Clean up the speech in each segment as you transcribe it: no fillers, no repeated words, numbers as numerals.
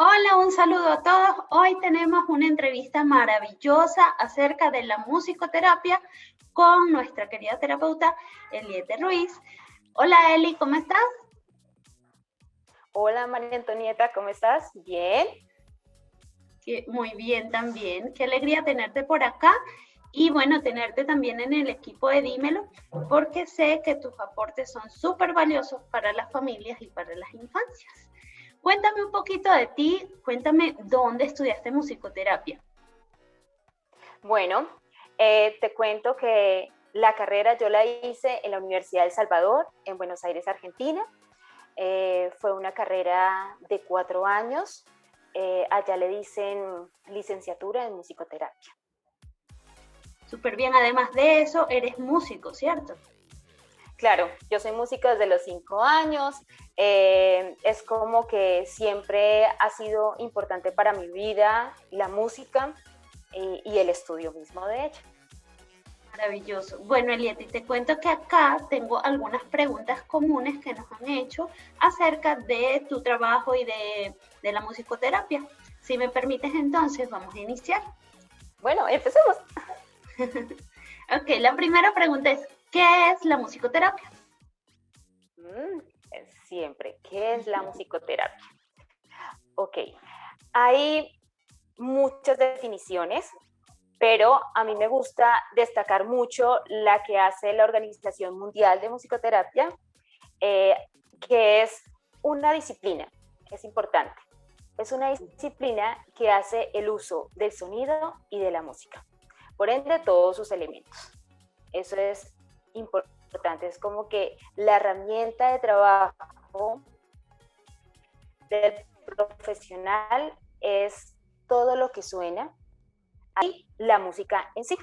Hola, un saludo a todos. Hoy tenemos una entrevista maravillosa acerca de la musicoterapia con nuestra querida terapeuta Eliette Ruiz. Hola Eli, ¿cómo estás? Hola María Antonieta, ¿cómo estás? Bien. Muy bien también. Qué alegría tenerte por acá y bueno, tenerte también en el equipo de Dímelo, porque sé que tus aportes son súper valiosos para las familias y para las infancias. Cuéntame un poquito de ti, cuéntame dónde estudiaste musicoterapia. Bueno, te cuento que la carrera yo la hice en la Universidad del Salvador, en Buenos Aires, Argentina. Fue una carrera de 4 años. Allá le dicen licenciatura en musicoterapia. Súper bien, además de eso, eres músico, ¿cierto? Claro, yo soy músico desde los 5 años. Es como que siempre ha sido importante para mi vida la música y el estudio mismo de ella. Maravilloso. Bueno, Elieti, te cuento que acá tengo algunas preguntas comunes que nos han hecho acerca de tu trabajo y de la musicoterapia. Si me permites, entonces vamos a iniciar. Bueno, empecemos. Ok, la primera pregunta es, ¿qué es la musicoterapia? Mm, Siempre. ¿Qué es la musicoterapia? Ok, hay muchas definiciones, pero a mí me gusta destacar mucho la que hace la Organización Mundial de Musicoterapia, eh, que es una disciplina, es importante. Es una disciplina que hace el uso del sonido y de la música, por ende todos sus elementos. Eso es importante, es como que la herramienta de trabajo del profesional es todo lo que suena y la música en sí.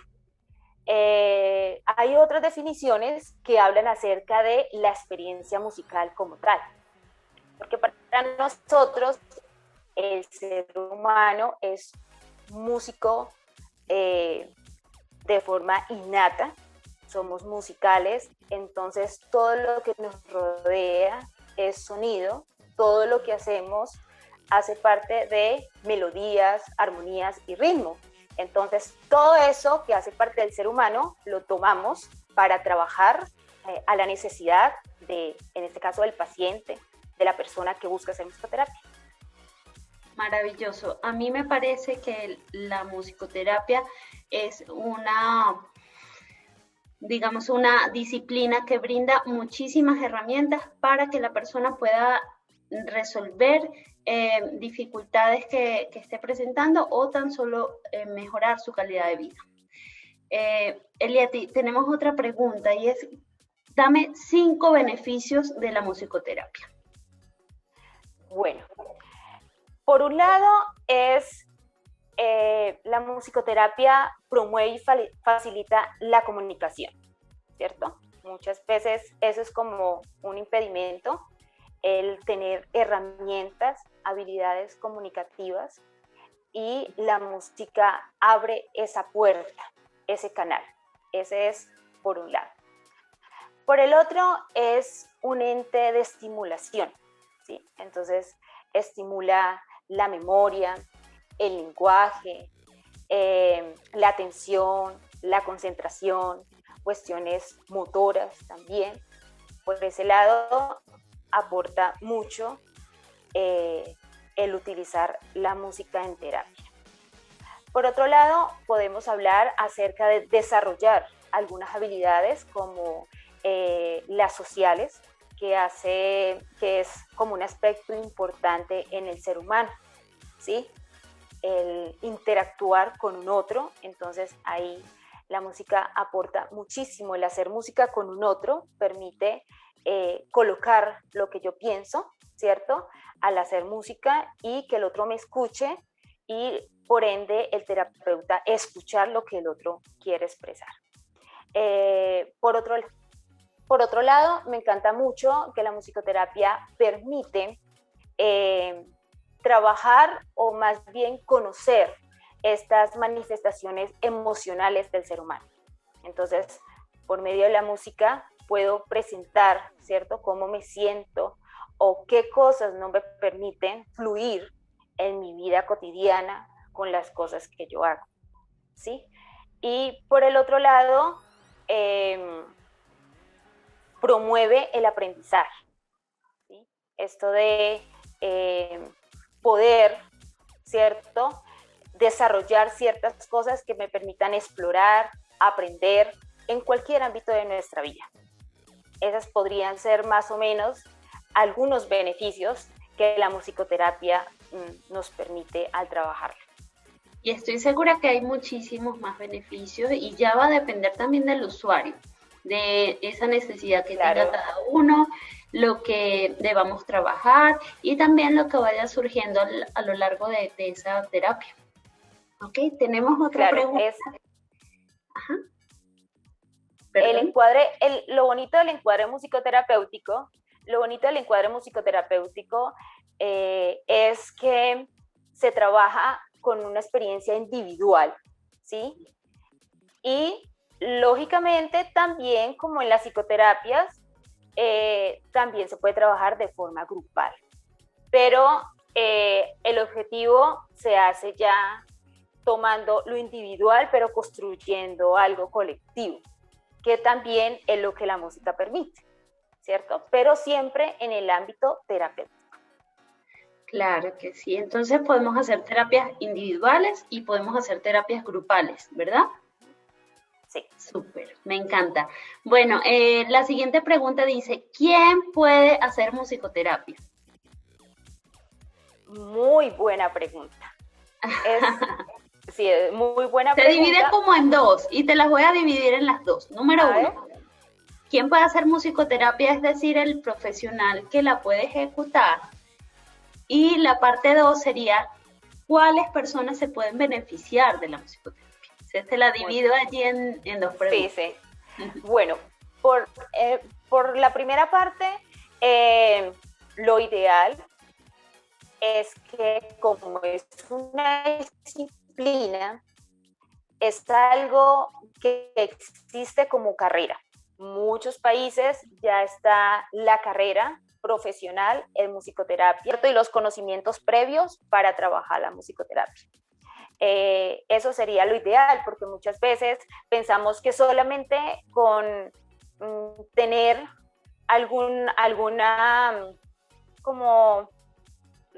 Hay otras definiciones que hablan acerca de la experiencia musical como tal, porque para nosotros el ser humano es músico de forma innata, somos musicales, entonces todo lo que nos rodea es sonido, todo lo que hacemos hace parte de melodías, armonías y ritmo. Entonces todo eso que hace parte del ser humano lo tomamos para trabajar a la necesidad de, en este caso, del paciente, de la persona que busca hacer musicoterapia. Maravilloso. A mí me parece que la musicoterapia es digamos, una disciplina que brinda muchísimas herramientas para que la persona pueda resolver dificultades que esté presentando o tan solo mejorar su calidad de vida. Eliati, tenemos otra pregunta y es, dame 5 beneficios de la musicoterapia. Bueno, por un lado es la musicoterapia promueve y facilita la comunicación, ¿cierto? Muchas veces eso es como un impedimento, el tener herramientas, habilidades comunicativas, y la música abre esa puerta, ese canal. Ese es por un lado. Por el otro es un ente de estimulación, ¿sí? Entonces estimula la memoria, el lenguaje, la atención, la concentración, cuestiones motoras también. Por ese lado aporta mucho el utilizar la música en terapia. Por otro lado, podemos hablar acerca de desarrollar algunas habilidades como las sociales, que es como un aspecto importante en el ser humano, ¿sí? El interactuar con un otro, entonces ahí la música aporta muchísimo. El hacer música con un otro permite colocar lo que yo pienso, ¿cierto? Al hacer música y que el otro me escuche y por ende el terapeuta escuchar lo que el otro quiere expresar. Eh, por, otro, por otro lado, me encanta mucho que la musicoterapia permite trabajar o más bien conocer estas manifestaciones emocionales del ser humano. Entonces, por medio de la música puedo presentar, ¿cierto?, cómo me siento o qué cosas no me permiten fluir en mi vida cotidiana con las cosas que yo hago, ¿sí? Y por el otro lado, promueve el aprendizaje, ¿sí? Esto de poder, ¿cierto?, desarrollar ciertas cosas que me permitan explorar, aprender en cualquier ámbito de nuestra vida. Esas podrían ser más o menos algunos beneficios que la musicoterapia nos permite al trabajarla. Y estoy segura que hay muchísimos más beneficios y ya va a depender también del usuario, de esa necesidad que tenga cada uno, lo que debamos trabajar y también lo que vaya surgiendo a lo largo de esa terapia. Ok, tenemos otra pregunta. Ajá. El encuadre, lo bonito del encuadre musicoterapéutico, es que se trabaja con una experiencia individual, ¿sí? Y lógicamente también, como en las psicoterapias, también se puede trabajar de forma grupal, pero el objetivo se hace ya tomando lo individual, pero construyendo algo colectivo, que también es lo que la música permite, ¿cierto? Pero siempre en el ámbito terapéutico. Claro que sí. Entonces podemos hacer terapias individuales y podemos hacer terapias grupales, ¿verdad? Sí. Súper, me encanta. Bueno, la siguiente pregunta dice, ¿quién puede hacer musicoterapia? Muy buena pregunta. Sí, es muy buena pregunta. Se divide como en dos y te las voy a dividir en las dos. Número uno, ¿quién puede hacer musicoterapia? Es decir, el profesional que la puede ejecutar. Y la parte 2 sería, ¿cuáles personas se pueden beneficiar de la musicoterapia? Se la divido allí en dos preguntas. Sí, sí. Bueno, por la primera parte, lo ideal es que como es una disciplina, es algo que existe como carrera. Muchos países ya está la carrera profesional en musicoterapia y los conocimientos previos para trabajar la musicoterapia. Eso sería lo ideal, porque muchas veces pensamos que solamente con tener alguna como,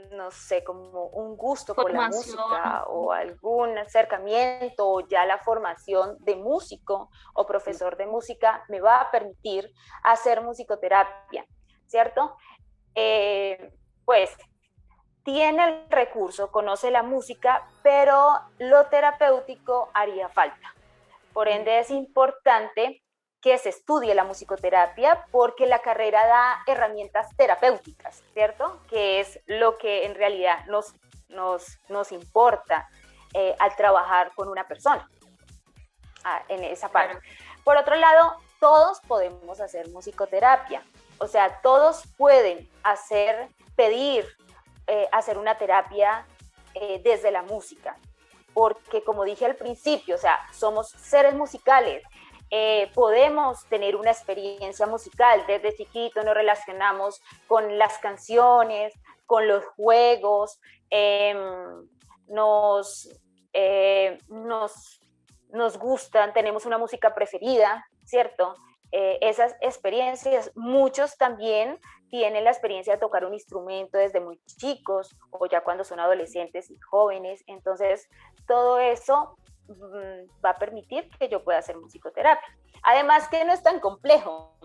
no sé, como un gusto por la música o algún acercamiento o ya la formación de músico o profesor de música me va a permitir hacer musicoterapia, ¿cierto? Pues tiene el recurso, conoce la música, pero lo terapéutico haría falta. Por ende es importante que se estudie la musicoterapia porque la carrera da herramientas terapéuticas, ¿cierto? Que es lo que en realidad nos importa al trabajar con una persona en esa parte. Por otro lado, todos podemos hacer musicoterapia, o sea, todos pueden pedir hacer una terapia desde la música, porque como dije al principio, o sea, somos seres musicales, podemos tener una experiencia musical, desde chiquito nos relacionamos con las canciones, con los juegos, nos gustan, tenemos una música preferida, ¿cierto? Esas experiencias, muchos también tienen la experiencia de tocar un instrumento desde muy chicos o ya cuando son adolescentes y jóvenes, entonces todo eso va a permitir que yo pueda hacer musicoterapia. Además que no es tan complejo.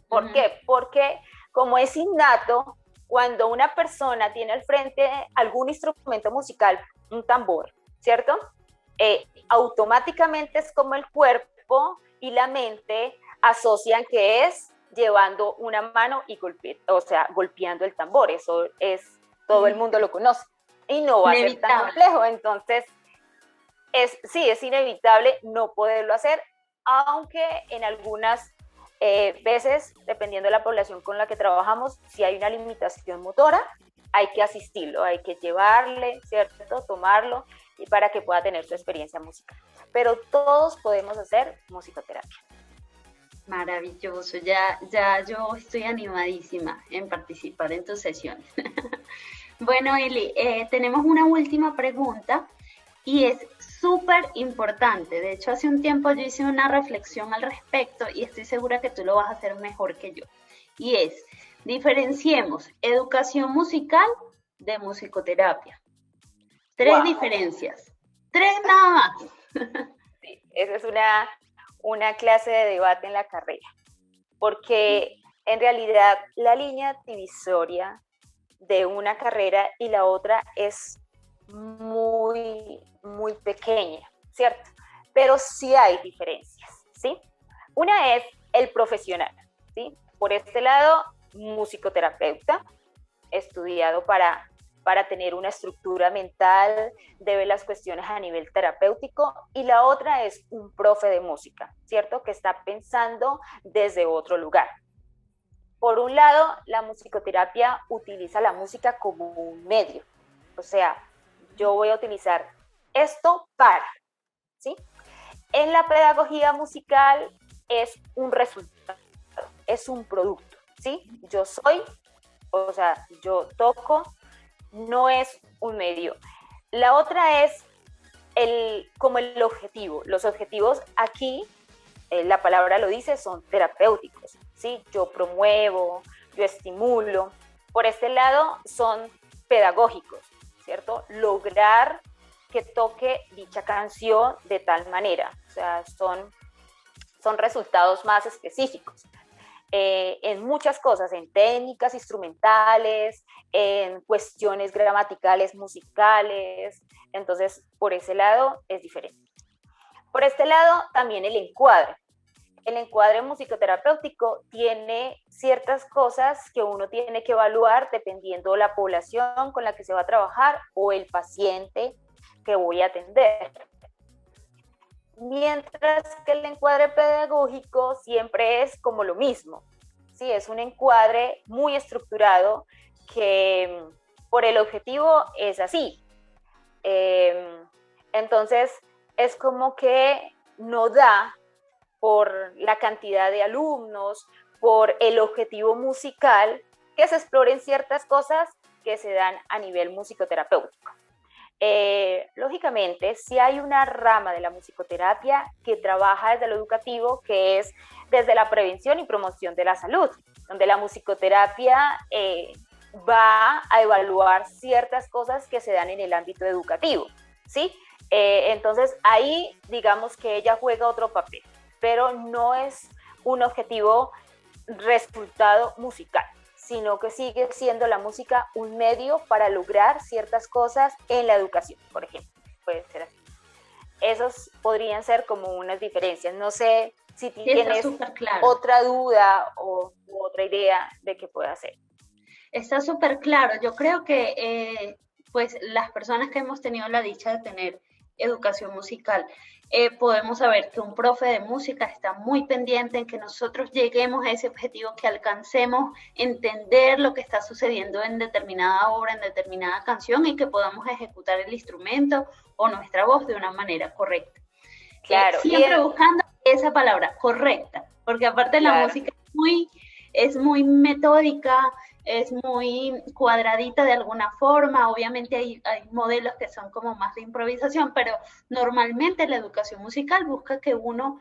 ¿Por qué? Porque como es innato, cuando una persona tiene al frente algún instrumento musical, un tambor, ¿cierto? Automáticamente es como el cuerpo y la mente asocian que es llevando una mano y golpeando el tambor. Eso es, todo el mundo lo conoce y no va a ser tan complejo. Entonces, es inevitable no poderlo hacer, aunque en algunas veces, dependiendo de la población con la que trabajamos, si hay una limitación motora, hay que asistirlo, hay que llevarle, ¿cierto? Tomarlo y para que pueda tener su experiencia musical. Pero todos podemos hacer musicoterapia. Maravilloso, ya yo estoy animadísima en participar en tus sesiones. Bueno, Eli, tenemos una última pregunta y es súper importante. De hecho, hace un tiempo yo hice una reflexión al respecto y estoy segura que tú lo vas a hacer mejor que yo. Y es, diferenciemos educación musical de musicoterapia. Tres diferencias. Tres nada más. Sí, esa es una clase de debate en la carrera, porque en realidad la línea divisoria de una carrera y la otra es muy, muy pequeña, ¿cierto? Pero sí hay diferencias, ¿sí? Una es el profesional, ¿sí? Por este lado, musicoterapeuta, estudiado para tener una estructura mental de ver las cuestiones a nivel terapéutico, y la otra es un profe de música, ¿cierto? Que está pensando desde otro lugar. Por un lado, la musicoterapia utiliza la música como un medio, o sea, yo voy a utilizar esto para, ¿sí? En la pedagogía musical es un resultado, es un producto, ¿sí? Yo soy, o sea, yo toco, no es un medio. La otra es como el objetivo. Los objetivos aquí, la palabra lo dice, son terapéuticos, ¿sí? Yo promuevo, yo estimulo. Por este lado son pedagógicos, ¿cierto? Lograr que toque dicha canción de tal manera. O sea, son resultados más específicos. En muchas cosas, en técnicas instrumentales, en cuestiones gramaticales, musicales. Entonces, por ese lado es diferente. Por este lado, también el encuadre. El encuadre musicoterapéutico tiene ciertas cosas que uno tiene que evaluar dependiendo de la población con la que se va a trabajar o el paciente que voy a atender. Mientras que el encuadre pedagógico siempre es como lo mismo, ¿sí? Es un encuadre muy estructurado que por el objetivo es así. Entonces, es como que no da por la cantidad de alumnos, por el objetivo musical, que se exploren ciertas cosas que se dan a nivel musicoterapéutico. Lógicamente, sí hay una rama de la musicoterapia que trabaja desde lo educativo, que es desde la prevención y promoción de la salud, donde la musicoterapia va a evaluar ciertas cosas que se dan en el ámbito educativo, ¿sí? Entonces, ahí digamos que ella juega otro papel, pero no es un objetivo resultado musical, sino que sigue siendo la música un medio para lograr ciertas cosas en la educación, por ejemplo. Puede ser así. Esos podrían ser como unas diferencias. No sé si tienes otra duda o otra idea de qué puede hacer. Está súper claro. Yo creo que pues las personas que hemos tenido la dicha de tener educación musical, podemos saber que un profe de música está muy pendiente en que nosotros lleguemos a ese objetivo, que alcancemos entender lo que está sucediendo en determinada obra, en determinada canción, y que podamos ejecutar el instrumento o nuestra voz de una manera correcta. Claro. Siempre buscando esa palabra, correcta, porque aparte la música es muy metódica, es muy cuadradita de alguna forma. Obviamente hay modelos que son como más de improvisación, pero normalmente la educación musical busca que uno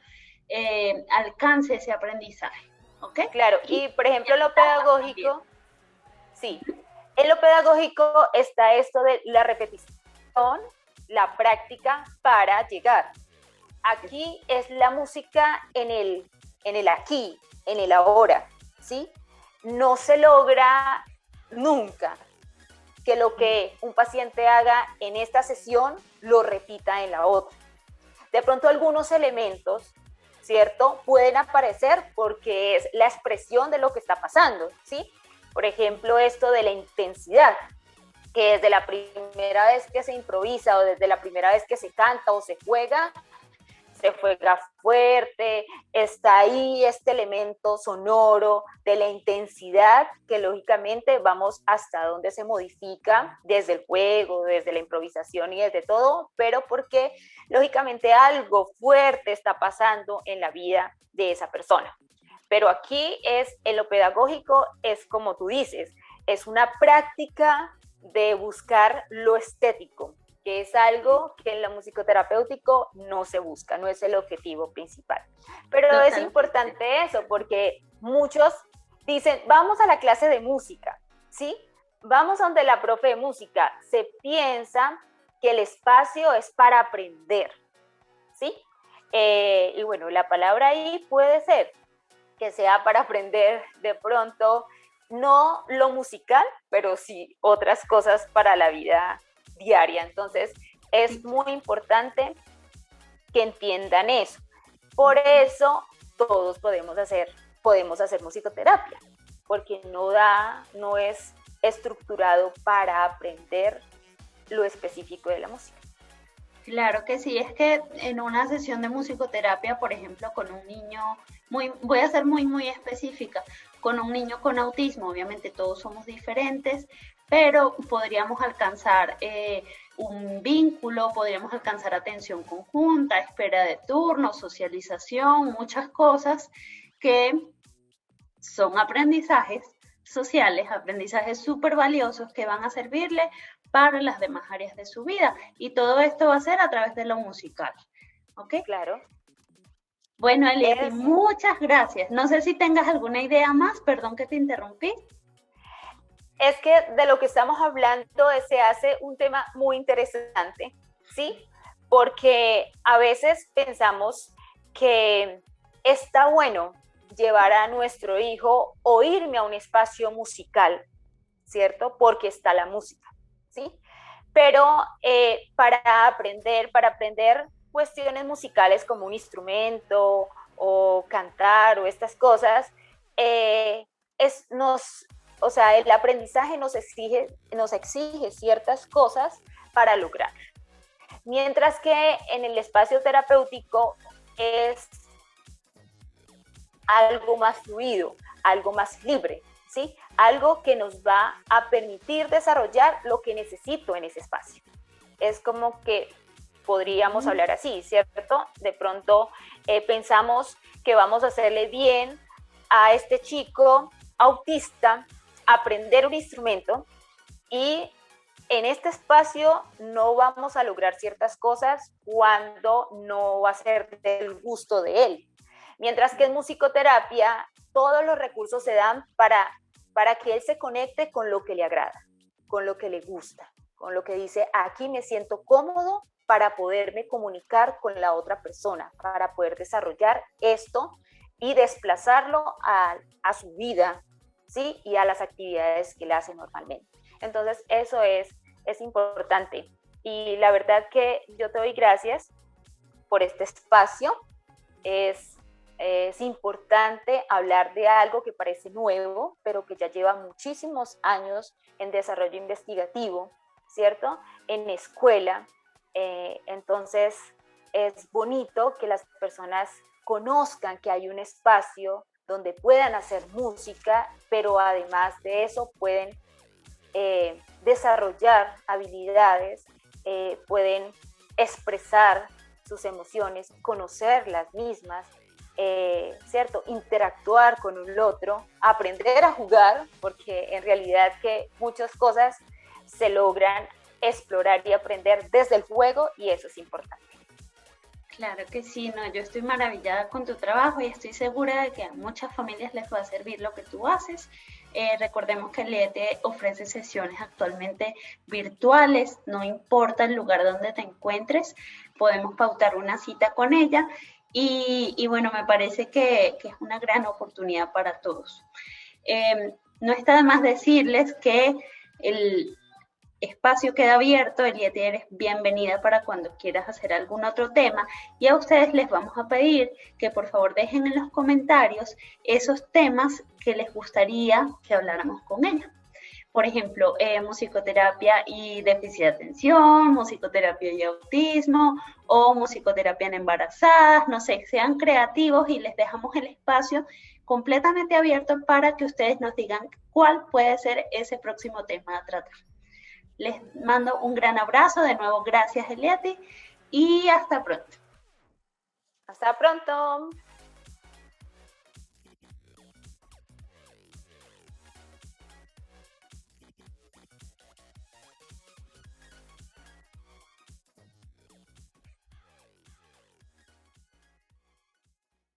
alcance ese aprendizaje, ¿ok? Claro, y por ejemplo lo pedagógico, sí, en lo pedagógico está esto de la repetición, la práctica para llegar. Aquí es la música en el aquí, en el ahora, ¿sí? No se logra nunca que lo que un paciente haga en esta sesión lo repita en la otra. De pronto algunos elementos, ¿cierto?, pueden aparecer porque es la expresión de lo que está pasando, ¿sí? Por ejemplo, esto de la intensidad, que desde la primera vez que se improvisa o desde la primera vez que se canta o se juega fuerte, está ahí este elemento sonoro de la intensidad que lógicamente vamos hasta donde se modifica desde el juego, desde la improvisación y desde todo, pero porque lógicamente algo fuerte está pasando en la vida de esa persona. Pero aquí en lo pedagógico es como tú dices, es una práctica de buscar lo estético, que es algo que en lo musicoterapéutico no se busca, no es el objetivo principal. Pero Totalmente. es importante eso, porque muchos dicen, vamos a la clase de música, ¿sí? Vamos a donde la profe de música. Se piensa que el espacio es para aprender, ¿sí? Y bueno, la palabra ahí puede ser que sea para aprender de pronto, no lo musical, pero sí otras cosas para la vida diaria. Entonces, es muy importante que entiendan eso. Por eso, todos podemos hacer musicoterapia, porque no es estructurado para aprender lo específico de la música. Claro que sí, es que en una sesión de musicoterapia, por ejemplo, con un niño, voy a ser muy específica, con un niño con autismo, obviamente todos somos diferentes, pero podríamos alcanzar un vínculo, podríamos alcanzar atención conjunta, espera de turno, socialización, muchas cosas que son aprendizajes sociales, aprendizajes súper valiosos que van a servirle para las demás áreas de su vida. Y todo esto va a ser a través de lo musical. ¿Ok? Claro. Bueno, Elieti, muchas gracias. No sé si tengas alguna idea más, perdón que te interrumpí. Es que de lo que estamos hablando se hace un tema muy interesante, ¿sí? Porque a veces pensamos que está bueno llevar a nuestro hijo o irme a un espacio musical, ¿cierto? Porque está la música, ¿sí? Pero para aprender cuestiones musicales como un instrumento o cantar o estas cosas, o sea, el aprendizaje nos exige ciertas cosas para lograr. Mientras que en el espacio terapéutico es algo más fluido, algo más libre, ¿sí? Algo que nos va a permitir desarrollar lo que necesito en ese espacio. Es como que podríamos hablar así, ¿cierto? De pronto pensamos que vamos a hacerle bien a este chico autista aprender un instrumento y en este espacio no vamos a lograr ciertas cosas cuando no va a ser del gusto de él. Mientras que en musicoterapia todos los recursos se dan para que él se conecte con lo que le agrada, con lo que le gusta, con lo que dice, aquí me siento cómodo para poderme comunicar con la otra persona, para poder desarrollar esto y desplazarlo a su vida, ¿sí? Y a las actividades que él hace normalmente. Entonces, eso es importante. Y la verdad que yo te doy gracias por este espacio. Es importante hablar de algo que parece nuevo, pero que ya lleva muchísimos años en desarrollo investigativo, ¿cierto? En escuela. Entonces, es bonito que las personas conozcan que hay un espacio donde puedan hacer música, pero además de eso pueden desarrollar habilidades, pueden expresar sus emociones, conocer las mismas, ¿cierto? Interactuar con el otro, aprender a jugar, porque en realidad que muchas cosas se logran explorar y aprender desde el juego y eso es importante. Claro que sí, no, yo estoy maravillada con tu trabajo y estoy segura de que a muchas familias les va a servir lo que tú haces. Recordemos que LETE ofrece sesiones actualmente virtuales, no importa el lugar donde te encuentres, podemos pautar una cita con ella y bueno, me parece que es una gran oportunidad para todos. No está de más decirles que el espacio queda abierto, Elieti, eres bienvenida para cuando quieras hacer algún otro tema y a ustedes les vamos a pedir que por favor dejen en los comentarios esos temas que les gustaría que habláramos con ella. Por ejemplo, musicoterapia y déficit de atención, musicoterapia y autismo o musicoterapia en embarazadas, no sé, sean creativos y les dejamos el espacio completamente abierto para que ustedes nos digan cuál puede ser ese próximo tema a tratar. Les mando un gran abrazo, de nuevo gracias Elieti y hasta pronto. Hasta pronto.